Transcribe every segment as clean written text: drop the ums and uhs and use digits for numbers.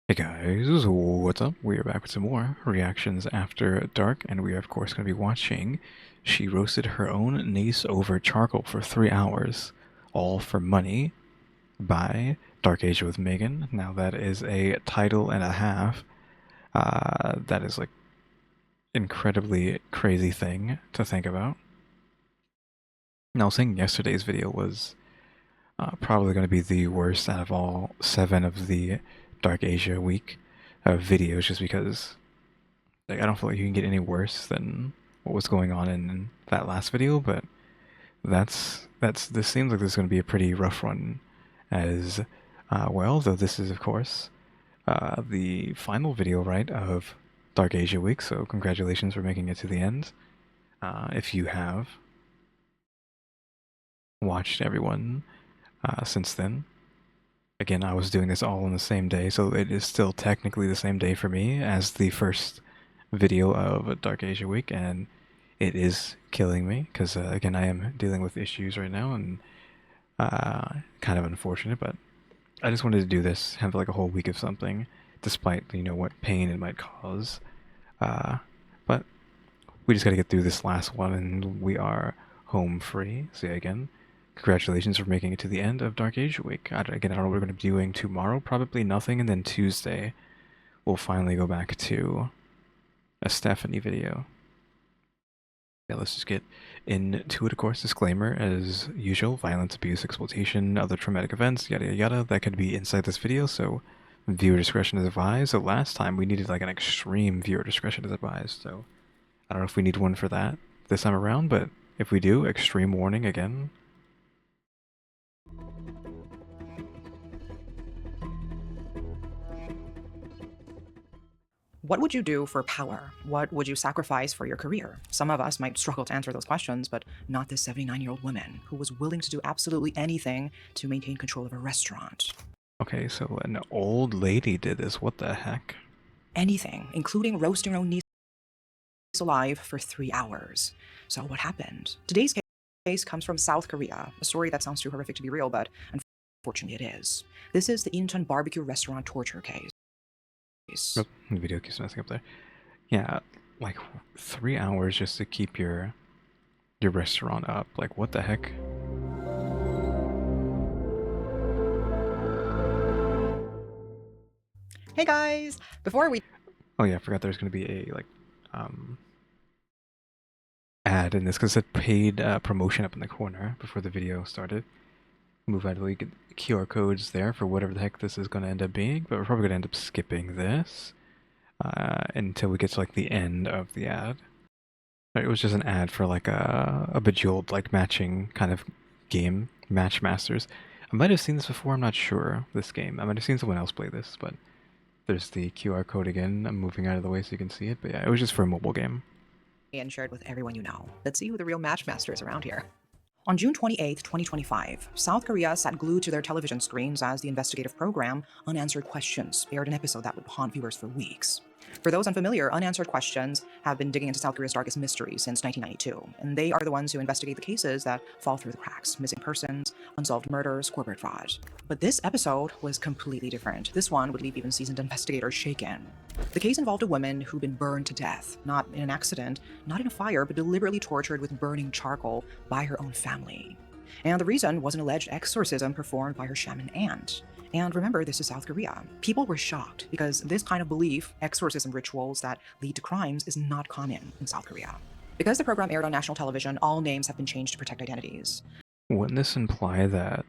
Hey guys, what's up? We are back with some more reactions after dark, and we are of course going to be watching She Roasted Her Own Niece Over Charcoal for 3 hours, all for money, by Dark Asia with Megan. Now that is a title and a half. That is like incredibly crazy thing to think about. Now, I was saying yesterday's video was probably going to be the worst out of all 7 of the Dark Asia week videos, just because like I don't feel like you can get any worse than what was going on in that last video, but this seems like this is going to be a pretty rough one as well, though this is of course the final video, right, of Dark Asia Week, so congratulations for making it to the end. If you have watched everyone since then. Again, I was doing this all on the same day, so it is still technically the same day for me as the first video of Dark Asia Week, and it is killing me because again I am dealing with issues right now, and kind of unfortunate, but I just wanted to do this, have like a whole week of something, despite what pain it might cause. Uh, but we just got to get through this last one, and we are home free. So yeah, again, congratulations for making it to the end of Dark Asia Week. Again, I don't know what we're going to be doing tomorrow. Probably nothing, and then Tuesday we'll finally go back to a Stephanie video. Yeah, let's just get into it, of course. Disclaimer, as usual, violence, abuse, exploitation, other traumatic events, yada yada yada, that could be inside this video, so viewer discretion is advised. So last time we needed like an extreme viewer discretion is advised, so I don't know if we need one for that this time around, but if we do, extreme warning again. What would you do for power? What would you sacrifice for your career? Some of us might struggle to answer those questions, but not this 79-year-old woman who was willing to do absolutely anything to maintain control of a restaurant. Okay, so an old lady did this, what the heck? Anything, including roasting her own niece alive for 3 hours. So what happened? Today's case comes from South Korea, a story that sounds too horrific to be real, but unfortunately it is. This is the Incheon barbecue restaurant torture case. Oh, the video keeps messing up there. Yeah, like 3 hours just to keep your restaurant up. Like, what the heck? Hey guys! Before we Oh yeah, I forgot there's gonna be a like ad in this because it said paid promotion up in the corner before the video started. Move out of the QR codes there for whatever the heck this is gonna end up being, but we're probably gonna end up skipping this until we get to like the end of the ad. It was just an ad for like a Bejeweled like matching kind of game, Match Masters. I might have seen this before, I'm not sure, this game. I might have seen someone else play this, but there's the QR code again. I'm moving out of the way so you can see it, but yeah, it was just for a mobile game. and shared with everyone you know. Let's see who the real matchmaster is around here. On June 28, 2025, South Korea sat glued to their television screens as the investigative program Unanswered Questions aired an episode that would haunt viewers for weeks. For those unfamiliar, Unanswered Questions have been digging into South Korea's darkest mysteries since 1992, and they are the ones who investigate the cases that fall through the cracks: missing persons, unsolved murders, corporate fraud. But this episode was completely different. This one would leave even seasoned investigators shaken. The case involved a woman who'd been burned to death, not in an accident, not in a fire, but deliberately tortured with burning charcoal by her own family. And the reason was an alleged exorcism performed by her shaman aunt. And remember, this is South Korea. People were shocked because this kind of belief, exorcism rituals that lead to crimes, is not common in South Korea. Because the program aired on national television, all names have been changed to protect identities. Wouldn't this imply that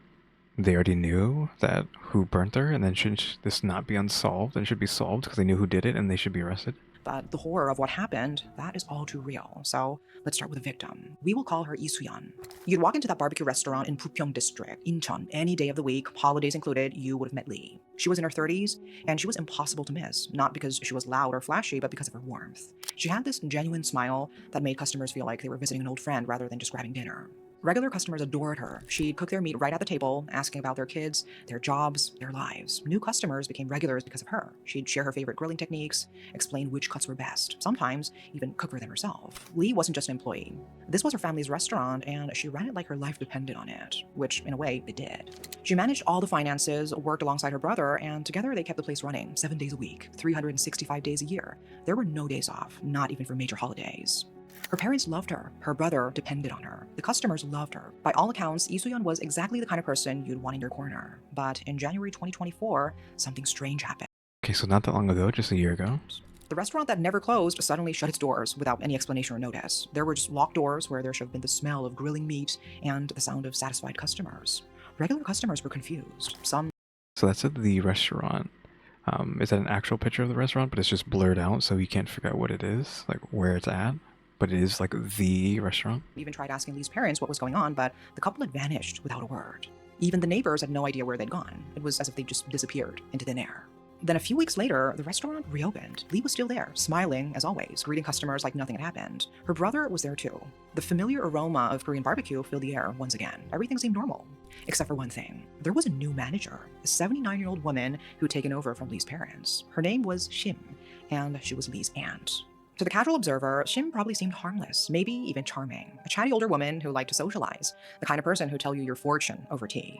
they already knew that who burnt her, and then should this not be unsolved? It should be solved because they knew who did it and they should be arrested? But the horror of what happened, that is all too real. So let's start with the victim. We will call her Lee Soo-yeon. You'd walk into that barbecue restaurant in Bupyeong district, Incheon, any day of the week, holidays included, you would have met Lee. She was in her 30s, and she was impossible to miss, not because she was loud or flashy, but because of her warmth. She had this genuine smile that made customers feel like they were visiting an old friend rather than just grabbing dinner. Regular customers adored her. She'd cook their meat right at the table, asking about their kids, their jobs, their lives. New customers became regulars because of her. She'd share her favorite grilling techniques, explain which cuts were best, sometimes even cook for them herself. Lee wasn't just an employee. This was her family's restaurant, and she ran it like her life depended on it, which in a way it did. She managed all the finances, worked alongside her brother, and together they kept the place running 7 days a week, 365 days a year. There were no days off, not even for major holidays. Her parents loved her. Her brother depended on her. The customers loved her. By all accounts, Lee Soo-yeon was exactly the kind of person you'd want in your corner. But in January 2024, something strange happened. Okay, so not that long ago, just a year ago. The restaurant that never closed suddenly shut its doors without any explanation or notice. There were just locked doors where there should have been the smell of grilling meat and the sound of satisfied customers. Regular customers were confused. Some So that's at the restaurant. Is that an actual picture of the restaurant, but it's just blurred out so you can't figure out what it is, like where it's at? But it is like the restaurant. even tried asking Lee's parents what was going on, but the couple had vanished without a word. Even the neighbors had no idea where they'd gone. It was as if they just disappeared into thin air. Then a few weeks later, the restaurant reopened. Lee was still there, smiling as always, greeting customers like nothing had happened. Her brother was there too. The familiar aroma of Korean barbecue filled the air once again. Everything seemed normal, except for one thing. There was a new manager, a 79-year-old woman who'd taken over from Lee's parents. Her name was Shim, and she was Lee's aunt. To the casual observer, Shim probably seemed harmless, maybe even charming. A chatty older woman who liked to socialize, the kind of person who'd tell you your fortune over tea.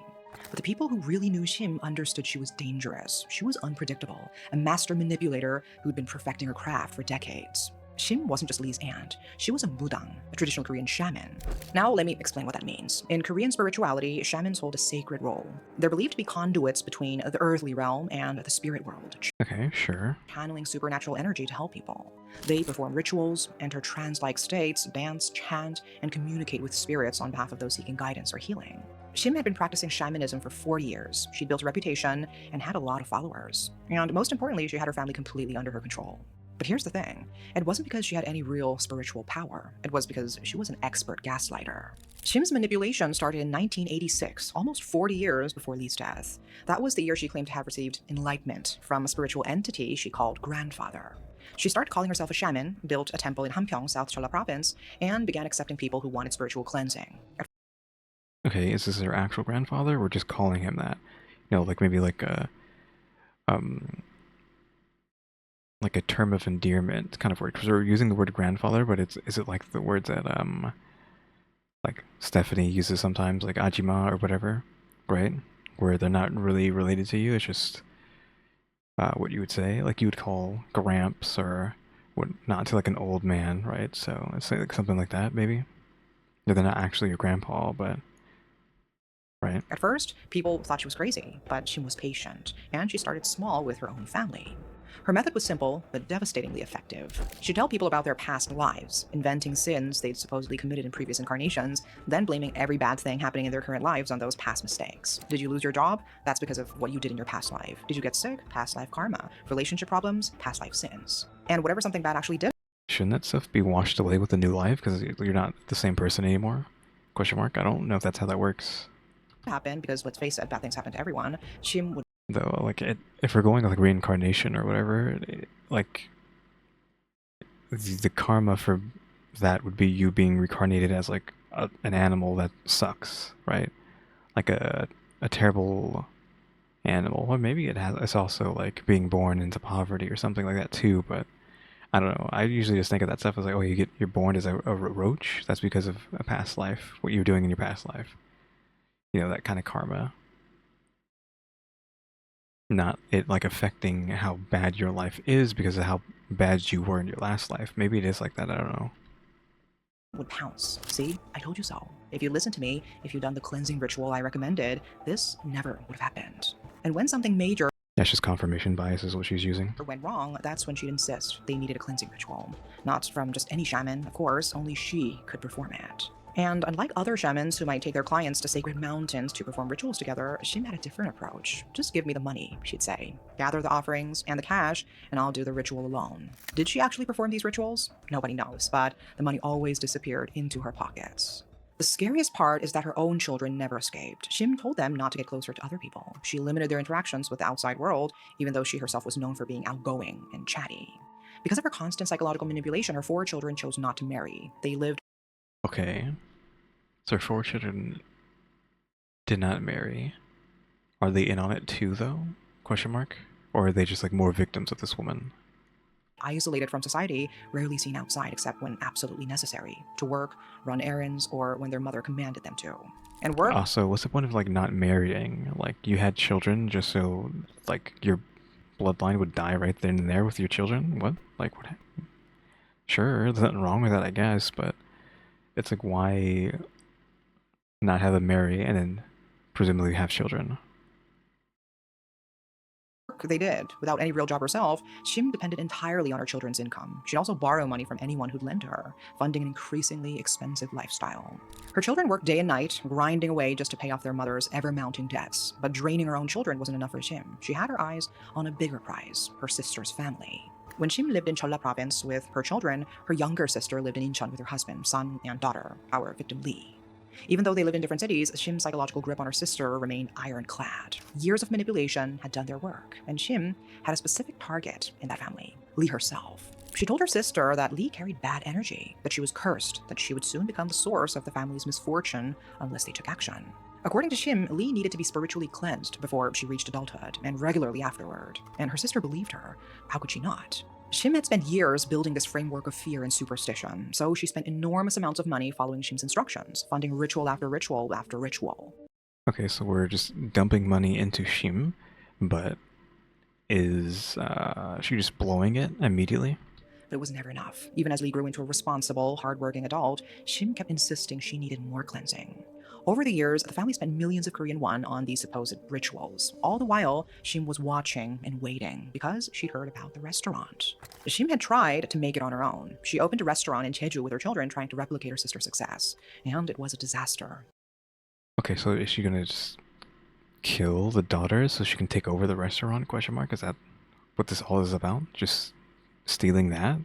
But the people who really knew Shim understood she was dangerous. She was unpredictable, a master manipulator who'd been perfecting her craft for decades. Shim wasn't just Lee's aunt, she was a mudang, a traditional Korean shaman. Now let me explain what that means. In Korean spirituality, shamans hold a sacred role. They're believed to be conduits between the earthly realm and the spirit world, Okay, sure. channeling supernatural energy to help people. They perform rituals, enter trance-like states, dance, chant, and communicate with spirits on behalf of those seeking guidance or healing. Shim had been practicing shamanism for 40 years. She'd built a reputation and had a lot of followers. And most importantly, she had her family completely under her control. But here's the thing. It wasn't because she had any real spiritual power. It was because she was an expert gaslighter. Shim's manipulation started in 1986, almost 40 years before Lee's death. That was the year she claimed to have received enlightenment from a spiritual entity she called grandfather. She started calling herself a shaman, built a temple in Hampyeong, South Jeolla Province, and began accepting people who wanted spiritual cleansing. Okay, is this her actual grandfather? We're just calling him that. You know, like maybe like a term of endearment kind of word. Because we're using the word grandfather, but is it like the words that like Stephanie uses sometimes, like Ajima or whatever, right? Where they're not really related to you. It's just what you would say, like you would call Gramps or what not to like an old man, right? So it's like something like that, maybe. No, they're not actually your grandpa, but right. At first, people thought she was crazy, but she was patient, and she started small with her own family. Her method was simple, but devastatingly effective. She'd tell people about their past lives, inventing sins they'd supposedly committed in previous incarnations, then blaming every bad thing happening in their current lives on those past mistakes. Did you lose your job? That's because of what you did in your past life. Did you get sick? Past life karma. Relationship problems? Past life sins. And whatever something bad actually did Shouldn't that stuff be washed away with a new life because you're not the same person anymore? Question mark. I don't know if that's how that works. happen, because let's face it, bad things happen to everyone, Shim would Though, like, if we're going with like reincarnation or whatever, like the karma for that would be you being reincarnated as like an animal that sucks, right? Like a terrible animal. Or maybe it's also like being born into poverty or something like that too. But I don't know. I usually just think of that stuff as like, oh, you're born as a roach. That's because of a past life, what you were doing in your past life. You know, that kind of karma. Not it like affecting how bad your life is because of how bad you were in your last life. Maybe it is like that. I don't know. would pounce. See, I told you so. If you listened to me, if you'd done the cleansing ritual I recommended, this never would have happened. And when something major That's just confirmation bias is what she's using. went wrong, that's when she'd insist they needed a cleansing ritual. Not from just any shaman, of course, only she could perform it. And unlike other shamans who might take their clients to sacred mountains to perform rituals together, Shim had a different approach. Just give me the money, she'd say. Gather the offerings and the cash, and I'll do the ritual alone. Did she actually perform these rituals? Nobody knows, but the money always disappeared into her pockets. The scariest part is that her own children never escaped. Shim told them not to get closer to other people. She limited their interactions with the outside world, even though she herself was known for being outgoing and chatty. Because of her constant psychological manipulation, her 4 children chose not to marry. They lived Okay. So her 4 children did not marry. Are they in on it too, though? Question mark. Or are they just like more victims of this woman? Isolated from society, rarely seen outside except when absolutely necessary, to work, run errands, or when their mother commanded them to. And work Also, what's the point of like not marrying? Like you had children just so like your bloodline would die right then and there with your children? What? Like what? Sure, there's nothing wrong with that, I guess, but it's like why not have them marry and then presumably have children? they did, without any real job herself, Shim depended entirely on her children's income. She'd also borrow money from anyone who'd lend to her, funding an increasingly expensive lifestyle. Her children worked day and night, grinding away just to pay off their mother's ever-mounting debts. But draining her own children wasn't enough for Shim. She had her eyes on a bigger prize, her sister's family. When Shim lived in Cholla province with her children, her younger sister lived in Incheon with her husband, son, and daughter, our victim Lee. Even though they lived in different cities, Shim's psychological grip on her sister remained ironclad. Years of manipulation had done their work, and Shim had a specific target in that family, Lee herself. She told her sister that Lee carried bad energy, that she was cursed, that she would soon become the source of the family's misfortune unless they took action. According to Shim, Lee needed to be spiritually cleansed before she reached adulthood, and regularly afterward. And her sister believed her. How could she not? Shim had spent years building this framework of fear and superstition, so she spent enormous amounts of money following Shim's instructions, funding ritual after ritual after ritual. Okay, so we're just dumping money into Shim, but is she just blowing it immediately? But it was never enough. Even as Lee grew into a responsible, hardworking adult, Shim kept insisting she needed more cleansing. Over the years, the family spent millions of Korean won on these supposed rituals. All the while, Shim was watching and waiting because she'd heard about the restaurant. Shim had tried to make it on her own. She opened a restaurant in Jeju with her children, trying to replicate her sister's success. And it was a disaster. Okay, so is she gonna just kill the daughter so she can take over the restaurant? Question mark. Is that what this all is about? Just stealing that?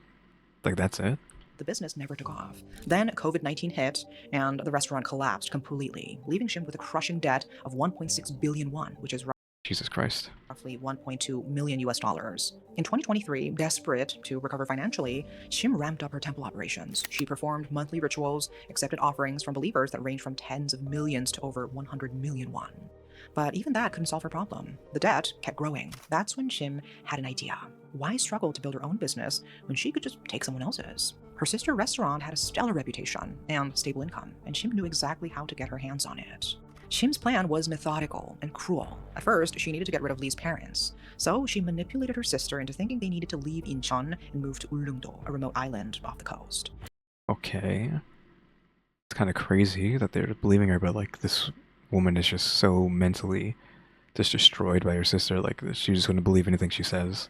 Like that's it? The business never took off. Then COVID-19 hit, and the restaurant collapsed completely, leaving Shim with a crushing debt of 1.6 billion won, which is Jesus Christ. roughly 1.2 million US dollars. In 2023, desperate to recover financially, Shim ramped up her temple operations. She performed monthly rituals, accepted offerings from believers that ranged from tens of millions to over 100 million won. But even that couldn't solve her problem. The debt kept growing. That's when Shim had an idea. Why struggle to build her own business when she could just take someone else's? Her sister restaurant had a stellar reputation and stable income, and Shim knew exactly how to get her hands on it. Shim's plan was methodical and cruel. At first, she needed to get rid of Lee's parents, so she manipulated her sister into thinking they needed to leave Incheon and move to Ulleungdo, a remote island off the coast. Okay. It's kind of crazy that they're believing her, but like this woman is just so mentally just destroyed by her sister. Like she's just going to believe anything she says.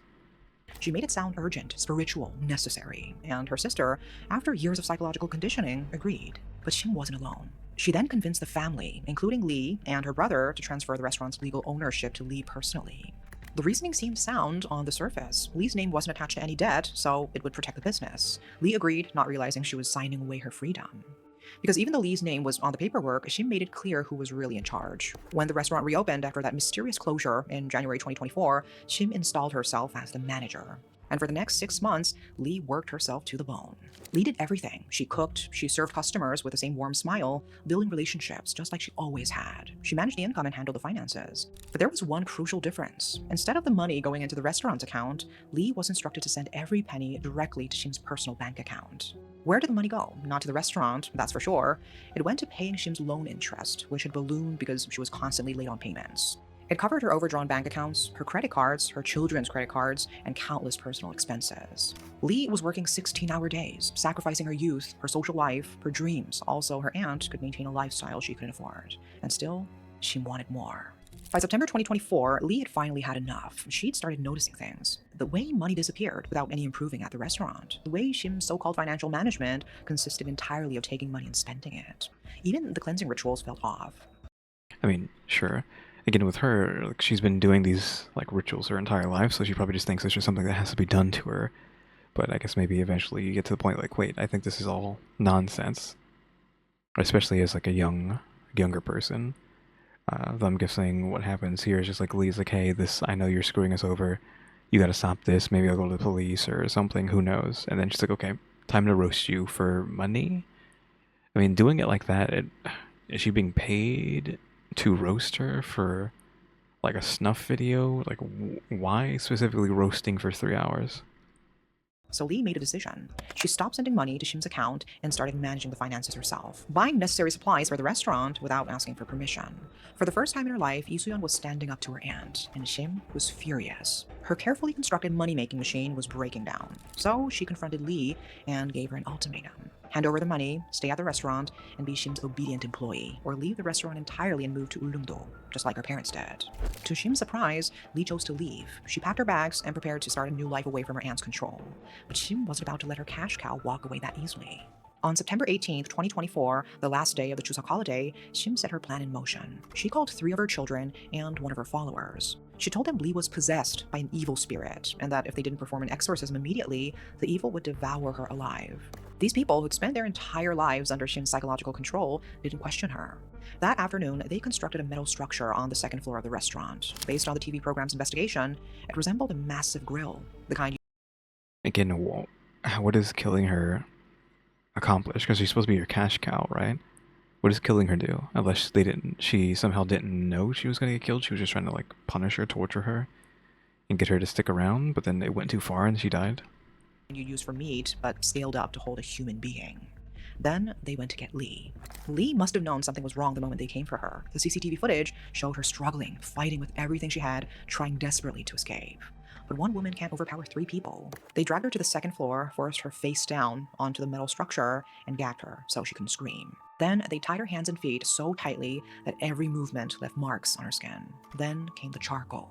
She made it sound urgent, spiritual, necessary, and her sister, after years of psychological conditioning, agreed. But Shim wasn't alone. She then convinced the family, including Lee and her brother, to transfer the restaurant's legal ownership to Lee personally. The reasoning seemed sound on the surface. Lee's name wasn't attached to any debt, so it would protect the business. Lee agreed, not realizing she was signing away her freedom. Because even though Lee's name was on the paperwork, Shim made it clear who was really in charge. When the restaurant reopened after that mysterious closure in January 2024, Shim installed herself as the manager. And for the next 6 months, Lee worked herself to the bone. Lee did everything. She cooked, she served customers with the same warm smile, building relationships just like she always had. She managed the income and handled the finances. But there was one crucial difference. Instead of the money going into the restaurant's account, Lee was instructed to send every penny directly to Shim's personal bank account. Where did the money go? Not to the restaurant, that's for sure. It went to paying Shim's loan interest, which had ballooned because she was constantly late on payments. It covered her overdrawn bank accounts, her credit cards, her children's credit cards, and countless personal expenses. Lee was working 16-hour days, sacrificing her youth, her social life, her dreams. Also, her aunt could maintain a lifestyle she couldn't afford. And still, she wanted more. By September 2024, Lee had finally had enough. She'd started noticing things. The way money disappeared without any improving at the restaurant. The way Shim's so-called financial management consisted entirely of taking money and spending it. Even the cleansing rituals felt off. I mean, sure. Again, with her, like she's been doing these like rituals her entire life, so she probably just thinks it's just something that has to be done to her. But I guess maybe eventually you get to the point like, wait, I think this is all nonsense. Especially as like a younger person. I'm guessing what happens here is just like Lee's like, hey, this I know you're screwing us over. You gotta stop this. Maybe I'll go to the police or something. Who knows? And then she's like, okay, time to roast you for money. I mean, doing it like that, is she being paid to roast her for like a snuff video? Like, why specifically roasting for 3 hours? So Lee made a decision. She stopped sending money to Shim's account and started managing the finances herself, buying necessary supplies for the restaurant without asking for permission. For the first time in her life, Isuyeon was standing up to her aunt, and Shim was furious. Her carefully constructed money-making machine was breaking down, so she confronted Lee and gave her an ultimatum. Hand over the money, stay at the restaurant, and be Shim's obedient employee, or leave the restaurant entirely and move to Ulleungdo, just like her parents did. To Shim's surprise, Lee chose to leave. She packed her bags and prepared to start a new life away from her aunt's control. But Shim wasn't about to let her cash cow walk away that easily. On September 18th, 2024, the last day of the Chuseok holiday, Shim set her plan in motion. She called 3 of her children and 1 of her followers. She told them Lee was possessed by an evil spirit, and that if they didn't perform an exorcism immediately, the evil would devour her alive. These people, who'd spent their entire lives under Shim's psychological control, didn't question her. That afternoon, they constructed a metal structure on the 2nd floor of the restaurant. Based on the TV program's investigation, it resembled a massive grill, the kind Again, what does killing her accomplish? Because she's supposed to be your cash cow, right? What does killing her do? Unless she somehow didn't know she was gonna get killed. She was just trying to like punish her, torture her, and get her to stick around. But then it went too far and she died. you use for meat, but scaled up to hold a human being. Then they went to get Lee. Lee must have known something was wrong the moment they came for her. The CCTV footage showed her struggling, fighting with everything she had, trying desperately to escape. But one woman can't overpower 3 people. They dragged her to the 2nd floor, forced her face down onto the metal structure, and gagged her so she couldn't scream. Then they tied her hands and feet so tightly that every movement left marks on her skin. Then came the charcoal.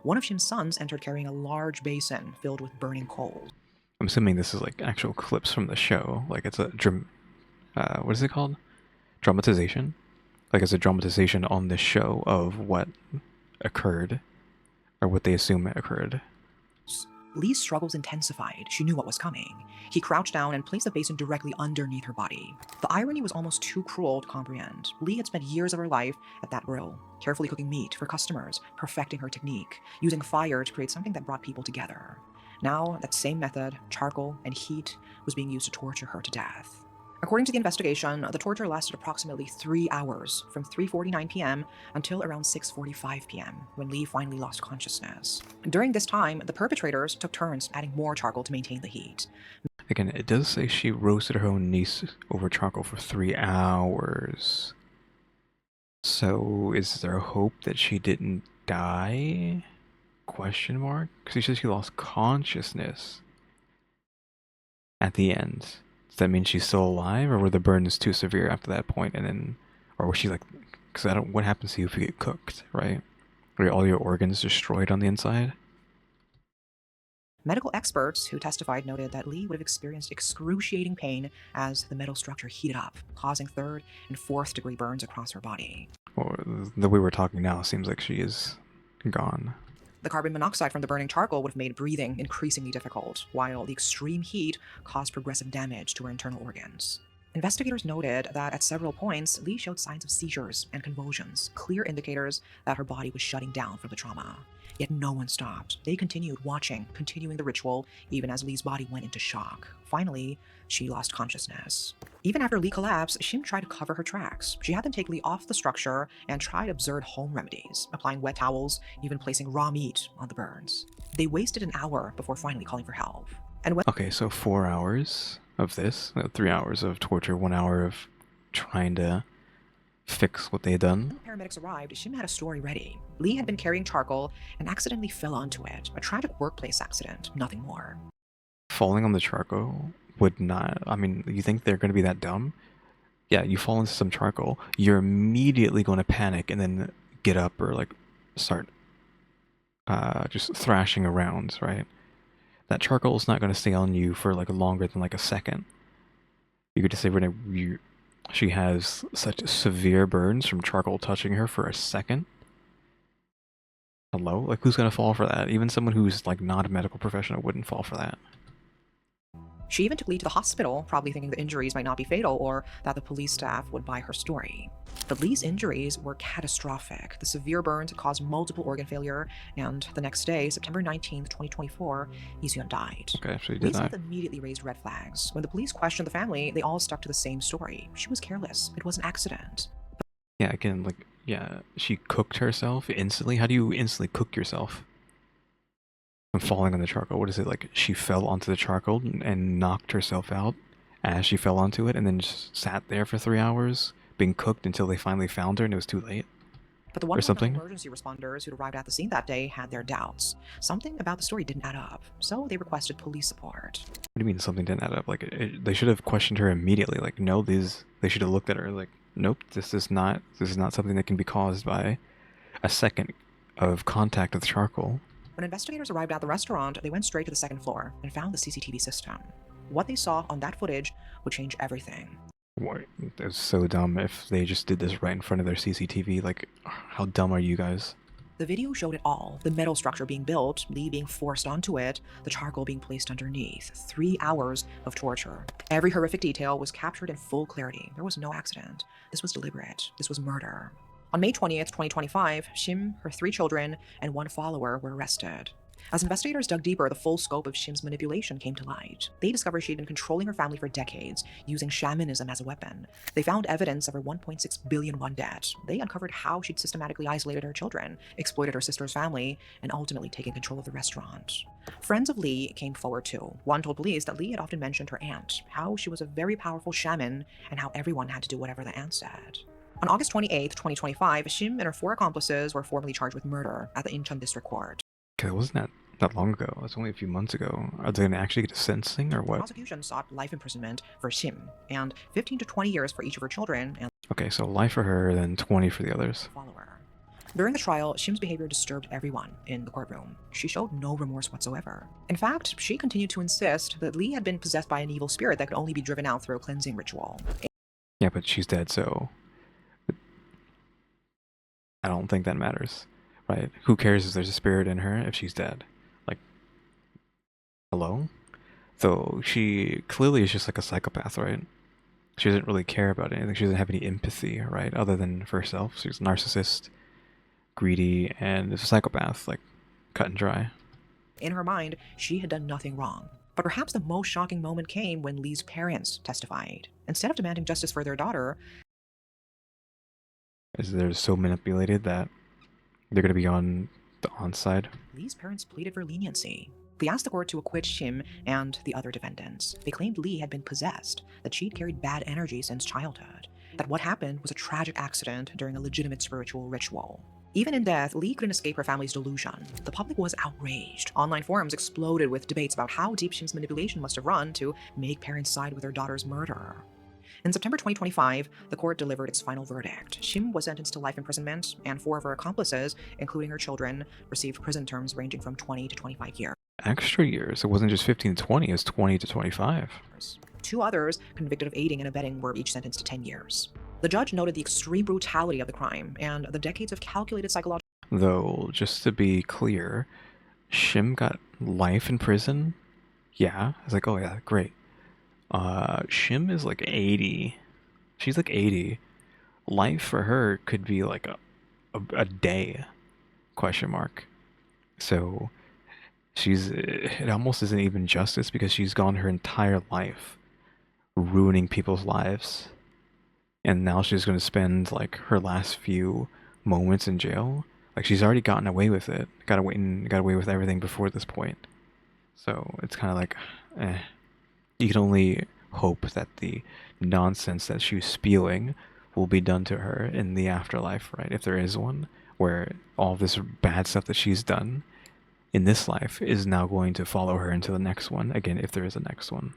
One of Shim's sons entered carrying a large basin filled with burning coals. I'm assuming this is like actual clips from the show. Like it's a what is it called? Dramatization. Like it's a dramatization on the show of what occurred, or what they assume occurred. Lee's struggles intensified. She knew what was coming. He crouched down and placed the basin directly underneath her body. The irony was almost too cruel to comprehend. Lee had spent years of her life at that grill, carefully cooking meat for customers, perfecting her technique, using fire to create something that brought people together. Now, that same method, charcoal and heat, was being used to torture her to death. According to the investigation, the torture lasted approximately 3 hours, from 3:49 p.m. until around 6:45 p.m., when Lee finally lost consciousness. During this time, the perpetrators took turns adding more charcoal to maintain the heat. Again, it does say she roasted her own niece over charcoal for 3 hours. So, is there hope that she didn't die? Question mark? Because she says she lost consciousness at the end. Does that mean she's still alive, or were the burns too severe after that point? And then, or was she like, because I don't, what happens to you if you get cooked, right? Are all your organs destroyed on the inside? Medical experts who testified noted that Lee would have experienced excruciating pain as the metal structure heated up, causing 3rd and 4th degree burns across her body. Or the way we're talking now seems like she is gone. The carbon monoxide from the burning charcoal would have made breathing increasingly difficult, while the extreme heat caused progressive damage to her internal organs. Investigators noted that at several points, Lee showed signs of seizures and convulsions, clear indicators that her body was shutting down from the trauma. Yet no one stopped. They continued watching, continuing the ritual, even as Lee's body went into shock. Finally, she lost consciousness. Even after Lee collapsed, Shim tried to cover her tracks. She had them take Lee off the structure and tried absurd home remedies, applying wet towels, even placing raw meat on the burns. They wasted an hour before finally calling for help. And when Okay, so 4 hours of this, 3 hours of torture, 1 hour of trying to fix what they had done. paramedics arrived, Shim had a story ready. Lee had been carrying charcoal and accidentally fell onto it. A tragic workplace accident, nothing more. Falling on the charcoal would not, I mean, you think they're going to be that dumb? Yeah, you fall into some charcoal, you're immediately going to panic and then get up or like start just thrashing around, right? That charcoal is not going to stay on you for like longer than like a second. You could just say she has such severe burns from charcoal touching her for a second. Hello? Like, who's going to fall for that? Even someone who's like not a medical professional wouldn't fall for that. She even took Lee to the hospital, probably thinking the injuries might not be fatal or that the police staff would buy her story. But Lee's injuries were catastrophic. The severe burns had caused multiple organ failure, and the next day, September 19th, 2024, Lee died. Okay, so he did Lee's die. death immediately raised red flags. When the police questioned the family, they all stuck to the same story. She was careless. It was an accident. Yeah, again, like, yeah, she cooked herself instantly. How do you instantly cook yourself? From falling on the charcoal. What is it, like she fell onto the charcoal and knocked herself out as she fell onto it and then just sat there for 3 hours being cooked until they finally found her and it was too late? But the Or 111 something? emergency responders who'd arrived at the scene that day had their doubts. Something about the story didn't add up, so they requested police support. What do you mean something didn't add up? Like, they should have questioned her immediately. Like, no, they should have looked at her like, nope, this is not something that can be caused by a second of contact with charcoal. When investigators arrived at the restaurant, they went straight to the second floor and found the CCTV system. What they saw on that footage would change everything. What? It's so dumb if they just did this right in front of their CCTV. Like, how dumb are you guys? The video showed it all. The metal structure being built, Lee being forced onto it, the charcoal being placed underneath. 3 hours of torture. Every horrific detail was captured in full clarity. There was no accident. This was deliberate. This was murder. On May 20th, 2025, Shim, her 3 children, and 1 follower were arrested. As investigators dug deeper, the full scope of Shim's manipulation came to light. They discovered she'd been controlling her family for decades, using shamanism as a weapon. They found evidence of her 1.6 billion won debt. They uncovered how she'd systematically isolated her children, exploited her sister's family, and ultimately taken control of the restaurant. Friends of Lee came forward too. One told police that Lee had often mentioned her aunt, how she was a very powerful shaman, and how everyone had to do whatever the aunt said. On August 28th, 2025, Shim and her 4 accomplices were formally charged with murder at the Incheon District Court. Okay, it wasn't that long ago. It was only a few months ago. Are they gonna actually get a sentencing or The what? prosecution sought life imprisonment for Shim and 15 to 20 years for each of her children and Okay, so life for her, then 20 for the others. follower. During the trial, Shim's behavior disturbed everyone in the courtroom. She showed no remorse whatsoever. In fact, she continued to insist that Lee had been possessed by an evil spirit that could only be driven out through a cleansing ritual. Yeah, but she's dead, so I don't think that matters, right? Who cares if there's a spirit in her if she's dead? Like, hello? So she clearly is just like a psychopath, right? She doesn't really care about anything. She doesn't have any empathy, right? Other than for herself. She's a narcissist, greedy, and is a psychopath, like cut and dry. In her mind, she had done nothing wrong. But perhaps the most shocking moment came when Lee's parents testified. Instead of demanding justice for their daughter, They're so manipulated that they're gonna be on the side. Lee's parents pleaded for leniency. They asked the court to acquit Shim and the other defendants. They claimed Lee had been possessed, that she'd carried bad energy since childhood, that what happened was a tragic accident during a legitimate spiritual ritual. Even in death, Lee couldn't escape her family's delusion. The public was outraged. Online forums exploded with debates about how deep Shim's manipulation must have run to make parents side with their daughter's murderer. In September 2025, the court delivered its final verdict. Shim was sentenced to life imprisonment, and 4 of her accomplices, including her children, received prison terms ranging from 20 to 25 years. Extra years. It wasn't just 15 to 20, it was 20 to 25. 2 others, convicted of aiding and abetting, were each sentenced to 10 years. The judge noted the extreme brutality of the crime and the decades of calculated psychological. Though, just to be clear, Shim got life in prison. Yeah, it's like, oh yeah, great. Shim is like 80. She's like 80. Life for her could be like a day, question mark. So it almost isn't even justice because she's gone her entire life ruining people's lives. And now she's going to spend like her last few moments in jail. Like she's already gotten away with it. Got away with everything before this point. So it's kind of like, you can only hope that the nonsense that she's spewing will be done to her in the afterlife, right? If there is one, where all this bad stuff that she's done in this life is now going to follow her into the next one, again, if there is a next one.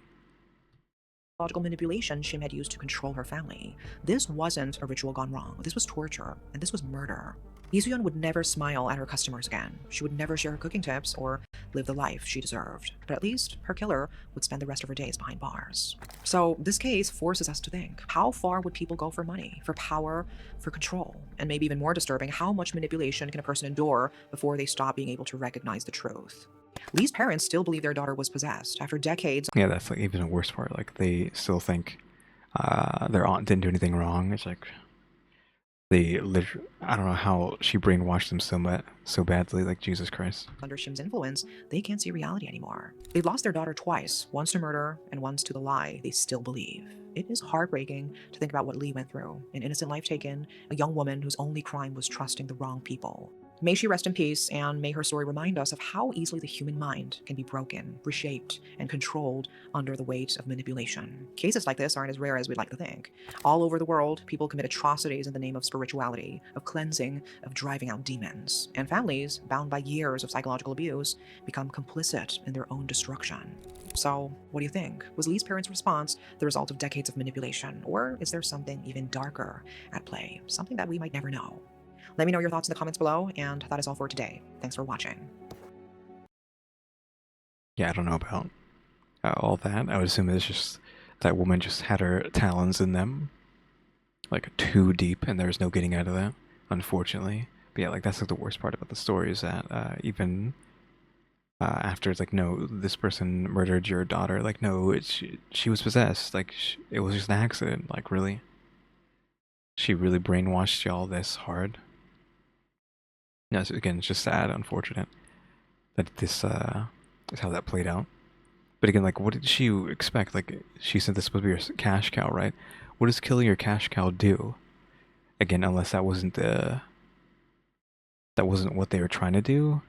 Manipulation Shim had used to control her family. This wasn't a ritual gone wrong. This was torture, and this was murder. Lee would never smile at her customers again. She would never share her cooking tips or live the life she deserved. But at least her killer would spend the rest of her days behind bars. So this case forces us to think, how far would people go for money, for power, for control? And maybe even more disturbing, how much manipulation can a person endure before they stop being able to recognize the truth? Lee's parents still believe their daughter was possessed after decades. Yeah, that's like even a worse part. Like they still think their aunt didn't do anything wrong. It's like they literally, I don't know how she brainwashed them so badly. Like Jesus Christ. Under Shim's influence, they can't see reality anymore. They've lost their daughter twice, once to murder and once to the lie they still believe. It is heartbreaking to think about what Lee went through. An innocent life taken, a young woman whose only crime was trusting the wrong people. May she rest in peace, and may her story remind us of how easily the human mind can be broken, reshaped, and controlled under the weight of manipulation. Cases like this aren't as rare as we'd like to think. All over the world, people commit atrocities in the name of spirituality, of cleansing, of driving out demons. And families, bound by years of psychological abuse, become complicit in their own destruction. So, what do you think? Was Lee's parents' response the result of decades of manipulation? Or is there something even darker at play? Something that we might never know? Let me know your thoughts in the comments below, and that is all for today. Thanks for watching. Yeah, I don't know about all that. I would assume it's just that woman just had her talons in them, like too deep, and there's no getting out of that, unfortunately. But yeah, like that's like the worst part about the story is that even after it's like, no, this person murdered your daughter. Like, no, she was possessed. Like, it was just an accident. Like, really? She really brainwashed y'all this hard? No, so again, it's just sad, unfortunate that this is how that played out. But again, like, what did she expect? Like, she said this was supposed to be your cash cow, right? What does killing your cash cow do? Again, unless that wasn't what they were trying to do.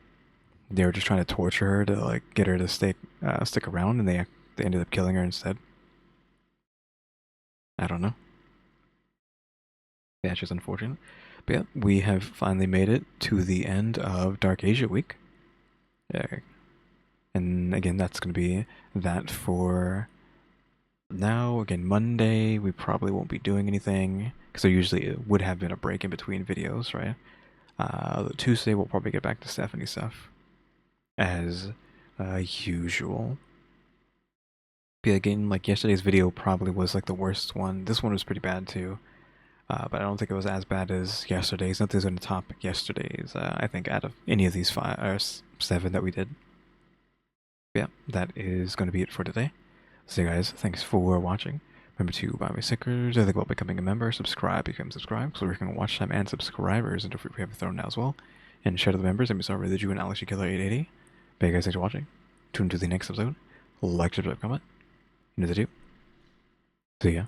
They were just trying to torture her to like get her to stick around, and they ended up killing her instead. I don't know. Yeah, it's just unfortunate. But yeah, we have finally made it to the end of Dark Asia Week. Yeah. And again, that's going to be that for now. Again, Monday, we probably won't be doing anything, because there usually would have been a break in between videos, right? Tuesday, we'll probably get back to Stephanie stuff, as usual. But again, like yesterday's video probably was like the worst one. This one was pretty bad too. But I don't think it was as bad as yesterday's. Nothing's going to top yesterday's, I think, out of any of these 5 or 7 that we did. But yeah, that is going to be it for today. So guys, thanks for watching. Remember to buy me stickers, or think about becoming a member, subscribe, become subscribed, so we're working on watch time and subscribers, and don't forget we have a throne now as well. And share to the members, EmmyStarr, RaleyDrew, and alexgkiller 880. But you guys, thanks for watching. Tune into the next episode. Like, subscribe, comment. You know what to do. See ya.